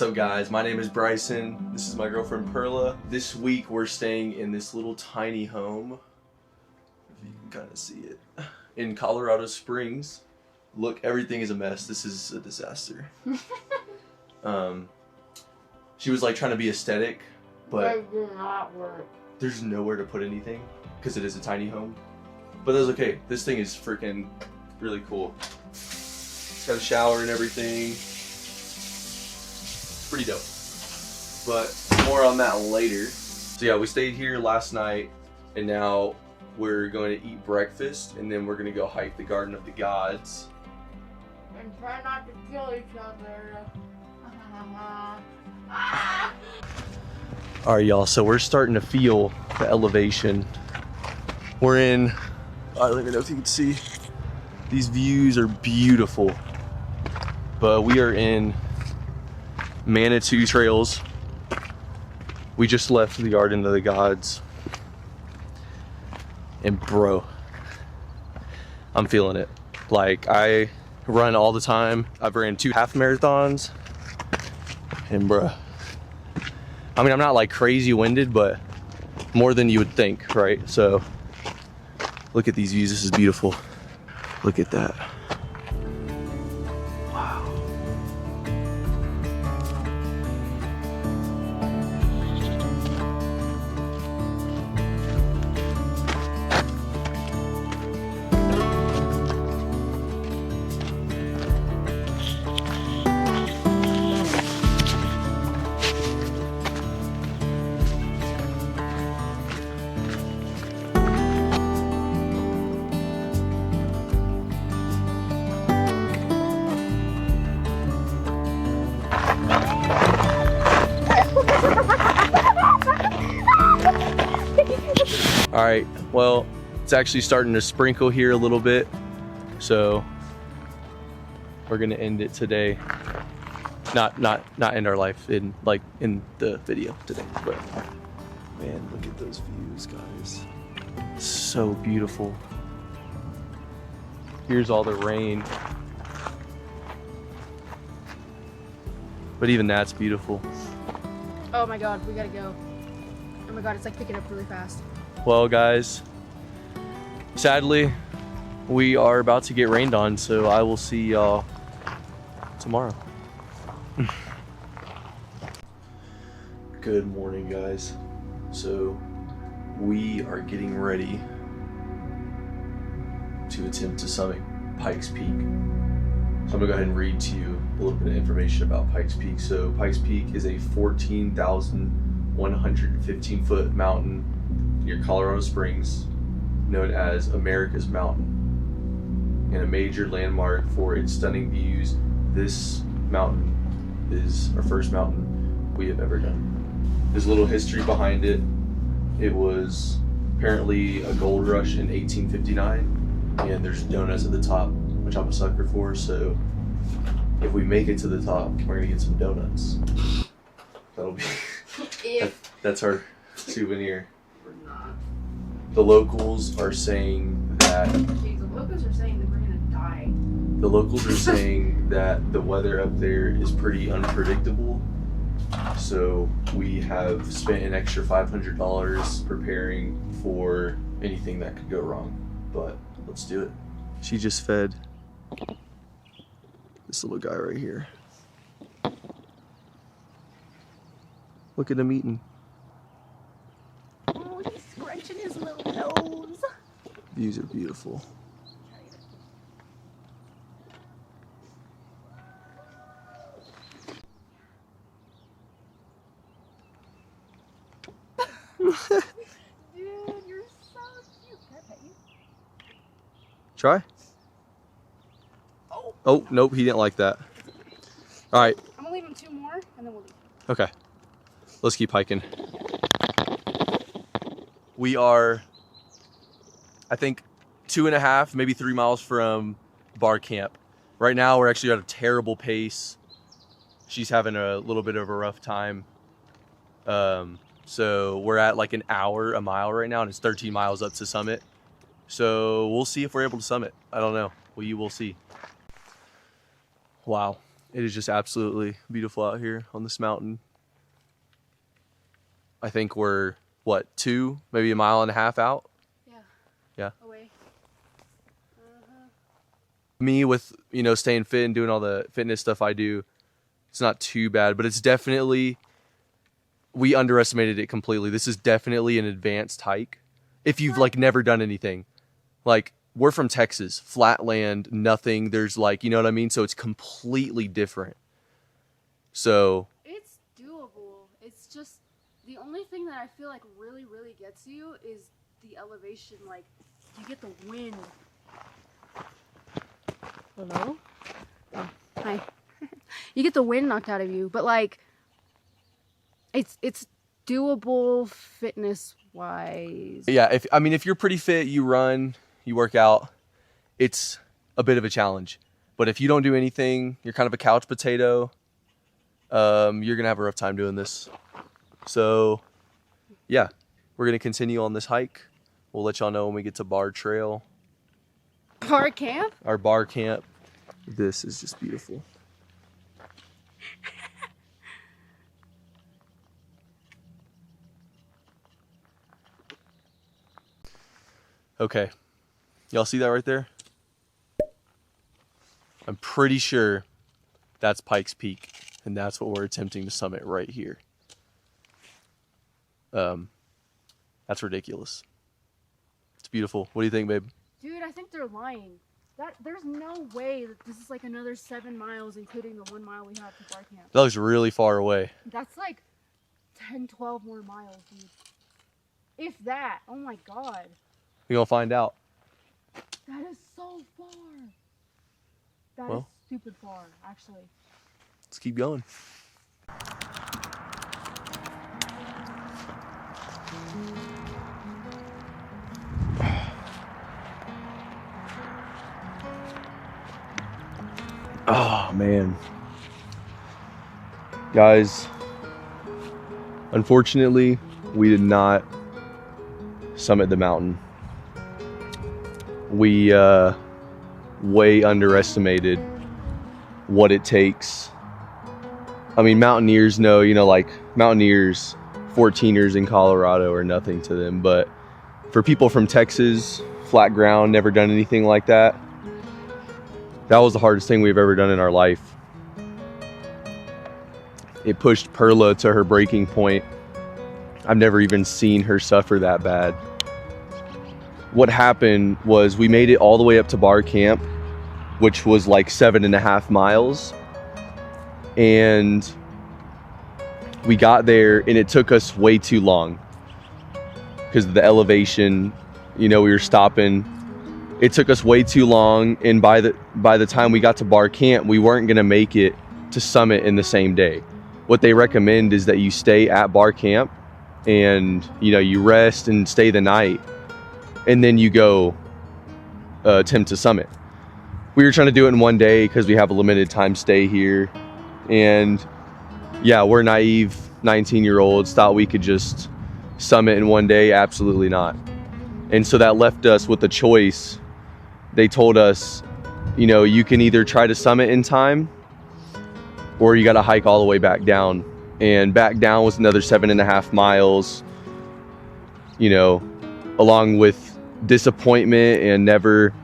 What's up guys, my name is Bryson, this is my girlfriend Perla. This week we're staying in this little tiny home, if you can kind of see it, in Colorado Springs. Look, everything is a mess, this is a disaster. She was like trying to be aesthetic, but it did not work. There's nowhere to put anything, because it is a tiny home. But that's okay, this thing is freaking really cool. It's got a shower and everything. Pretty dope, but more on that later. So yeah, we stayed here last night and now we're going to eat breakfast and then we're going to go hike the Garden of the Gods And try not to kill each other. Alright y'all, so we're starting to feel the elevation. We're in, I don't even know if you can see, these views are beautiful, but we are in Manitou trails. We just left the Garden of the Gods and bro, I'm feeling it. Like, I run all the time. I've ran 2 half marathons and bro, I mean, I'm not like crazy winded, but more than you would think, right? So look at these views, this is beautiful. Look at that. All right, well, it's actually starting to sprinkle here a little bit, so we're gonna end it today. Not end our life in the video today, but man, look at those views, guys. So beautiful. Here's all the rain, but even that's beautiful. Oh my god, we gotta go. Oh my god, it's like picking up really fast. Well guys, sadly we are about to get rained on, so I will see y'all tomorrow. Good morning guys. So we are getting ready to attempt to summit Pikes Peak. So I'm gonna go ahead and read to you a little bit of information about Pikes Peak. So Pikes Peak is a 14,115 foot mountain near Colorado Springs, known as America's Mountain, and a major landmark for its stunning views. This mountain is our first mountain we have ever done. There's a little history behind it. It was apparently a gold rush in 1859, and there's donuts at the top, which I'm a sucker for, so if we make it to the top, we're gonna get some donuts. That'll be, that's our souvenir. The locals are saying that The locals are saying that we're gonna die. the locals are saying that the weather up there is pretty unpredictable. So we have spent an extra $500 preparing for anything that could go wrong. But let's do it. She just fed this little guy right here. Look at him eating. Oh, he's scrunching his little nose. Views are beautiful. Dude, you're so cute. Can I pet you? Try. Oh, nope, he didn't like that. All right. I'm gonna leave him 2 more and then we'll leave. Okay. Let's keep hiking. We are, I think, 2.5, maybe 3 miles from bar camp. Right now, we're actually at a terrible pace. She's having a little bit of a rough time. So we're at like a mile right now, and it's 13 miles up to summit. So we'll see if we're able to summit. I don't know. You will see. Wow. It is just absolutely beautiful out here on this mountain. I think we're, what, maybe a mile and a half out? Yeah. Yeah. Away. Me with, you know, staying fit and doing all the fitness stuff I do, it's not too bad, but it's definitely, we underestimated it completely. This is definitely an advanced hike. If you've like never done anything, like we're from Texas, flat land, nothing. There's like, you know what I mean? So it's completely different. So It's doable. It's just the only thing that I feel like really, really gets you is the elevation. Like you get the wind. Hello? Oh, hi. You get the wind knocked out of you, but like it's doable fitness wise. yeah, if you're pretty fit, you run, you work out, it's a bit of a challenge. But if you don't do anything, you're kind of a couch potato, you're gonna have a rough time doing this. So yeah, we're gonna continue on this hike. We'll let y'all know when we get to Barr Trail. Barr camp? Our bar camp. This is just beautiful. Okay, y'all see that right there? I'm pretty sure that's Pikes Peak, and that's what we're attempting to summit right here. That's ridiculous. It's beautiful. What do you think, babe? Dude, I think they're lying. There's no way that this is like another 7 miles, including the 1 mile we had to Barr camp. That looks really far away. That's like 10, 12 more miles, dude. If that. Oh my god. We're gonna find out. That is so far. That is Well. stupid far, actually. Let's keep going. Oh man, guys, unfortunately we did not summit the mountain. We way underestimated what it takes. I mean, mountaineers know, you know, like mountaineers, 14ers in Colorado are nothing to them, but for people from Texas, flat ground, never done anything like that, that was the hardest thing we've ever done in our life. It pushed Perla to her breaking point. I've never even seen her suffer that bad. What happened was we made it all the way up to Barr camp, which was like 7.5 miles. And we got there and it took us way too long because of the elevation. You know, we were stopping. It took us way too long, and by the time we got to Barr camp, we weren't gonna make it to summit in the same day. What they recommend is that you stay at Barr camp and, you know, you rest and stay the night, and then you go attempt to summit. We were trying to do it in one day because we have a limited time stay here, and yeah, we're naive 19-year-olds, thought we could just summit in one day. Absolutely not. And so that left us with a choice. They told us, you know, you can either try to summit in time or you got to hike all the way back down. And back down was another 7.5 miles, you know, along with disappointment and never,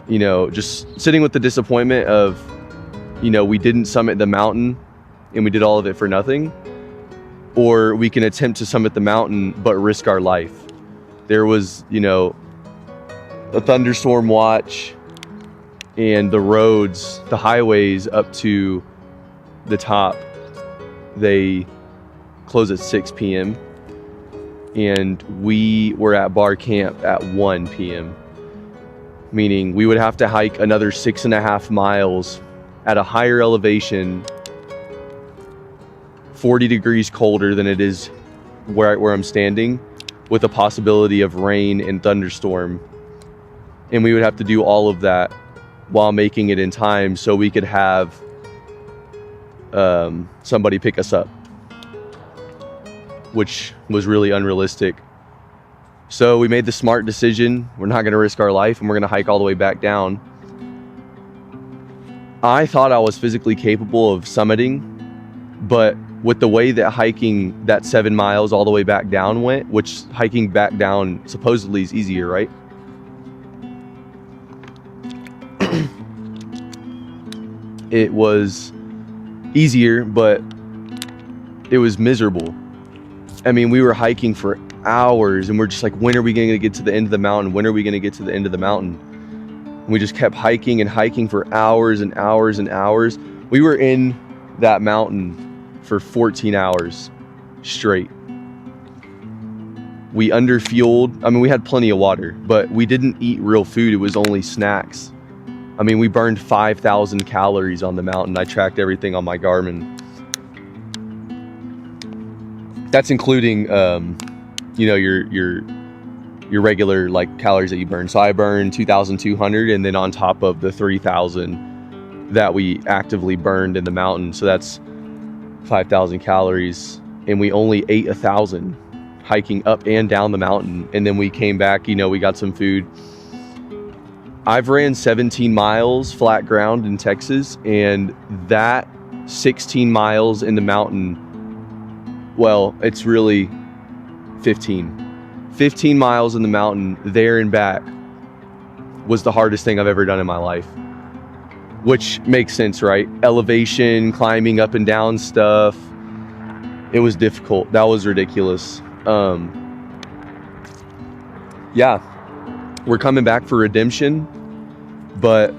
you know, just sitting with the disappointment of, you know, we didn't summit the mountain and we did all of it for nothing. Or we can attempt to summit the mountain but risk our life. There was, you know, a thunderstorm watch, and the roads, the highways up to the top, they close at 6 p.m. and we were at Barr camp at 1 p.m. meaning we would have to hike another 6.5 miles at a higher elevation, 40 degrees colder than it is where I'm standing, with a possibility of rain and thunderstorm. And we would have to do all of that while making it in time so we could have somebody pick us up, which was really unrealistic. So we made the smart decision. We're not going to risk our life, and we're going to hike all the way back down. I thought I was physically capable of summiting, but with the way that hiking that 7 miles all the way back down went, which hiking back down supposedly is easier, right? It was easier, but it was miserable. I mean, we were hiking for hours and we're just like, when are we going to get to the end of the mountain? When are we going to get to the end of the mountain? And we just kept hiking and hiking for hours and hours and hours. We were in that mountain for 14 hours straight. We underfueled. I mean, we had plenty of water, but we didn't eat real food. It was only snacks. I mean, we burned 5,000 calories on the mountain. I tracked everything on my Garmin. That's including, you know, your regular like calories that you burn. So I burned 2,200, and then on top of the 3,000 that we actively burned in the mountain. So that's 5,000 calories, and we only ate 1,000 hiking up and down the mountain. And then we came back, you know, we got some food. I've ran 17 miles flat ground in Texas, and that 16 miles in the mountain, well, it's really 15 miles in the mountain there and back was the hardest thing I've ever done in my life, which makes sense, right? Elevation, climbing up and down stuff. It was difficult. That was ridiculous. Yeah, we're coming back for redemption, but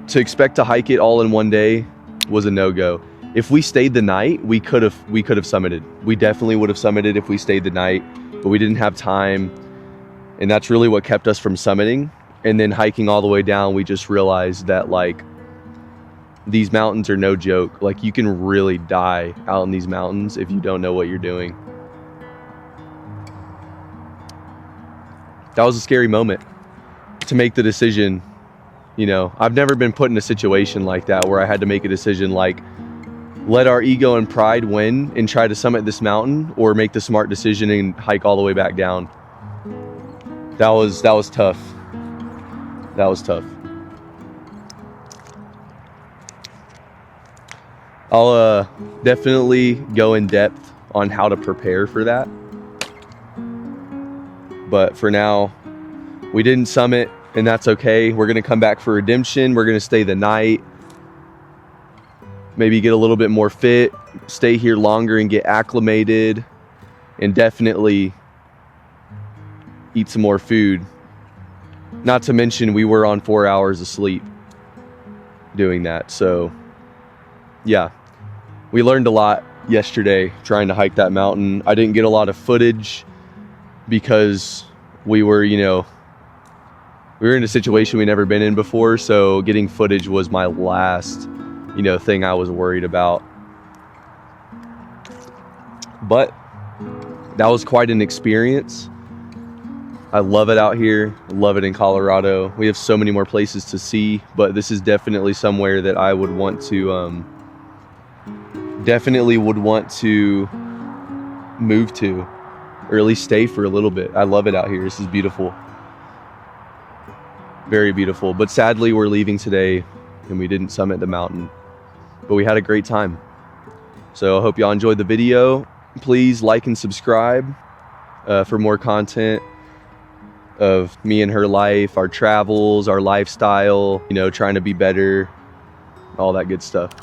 to expect to hike it all in one day was a no-go. If we stayed the night, we could have summited. We definitely would have summited if we stayed the night, but we didn't have time, and that's really what kept us from summiting. And then hiking all the way down, we just realized that like these mountains are no joke. Like you can really die out in these mountains if you don't know what you're doing. That was a scary moment to make the decision. You know, I've never been put in a situation like that where I had to make a decision like, let our ego and pride win and try to summit this mountain, or make the smart decision and hike all the way back down. That was tough. That was tough. I'll definitely go in depth on how to prepare for that. But for now, we didn't summit, and that's okay. We're going to come back for redemption. We're going to stay the night. Maybe get a little bit more fit, stay here longer and get acclimated, and definitely eat some more food. Not to mention we were on 4 hours of sleep doing that. So yeah, we learned a lot yesterday trying to hike that mountain. I didn't get a lot of footage because we were in a situation we'd never been in before. So getting footage was my last thing I was worried about. But that was quite an experience. I love it out here. I love it in Colorado. We have so many more places to see, but this is definitely somewhere that I would want to move to, or at least stay for a little bit. I love it out here. This is beautiful. Very beautiful. But sadly, we're leaving today and we didn't summit the mountain. But we had a great time. So I hope y'all enjoyed the video. Please like and subscribe for more content of me and her life, our travels, our lifestyle, trying to be better, all that good stuff.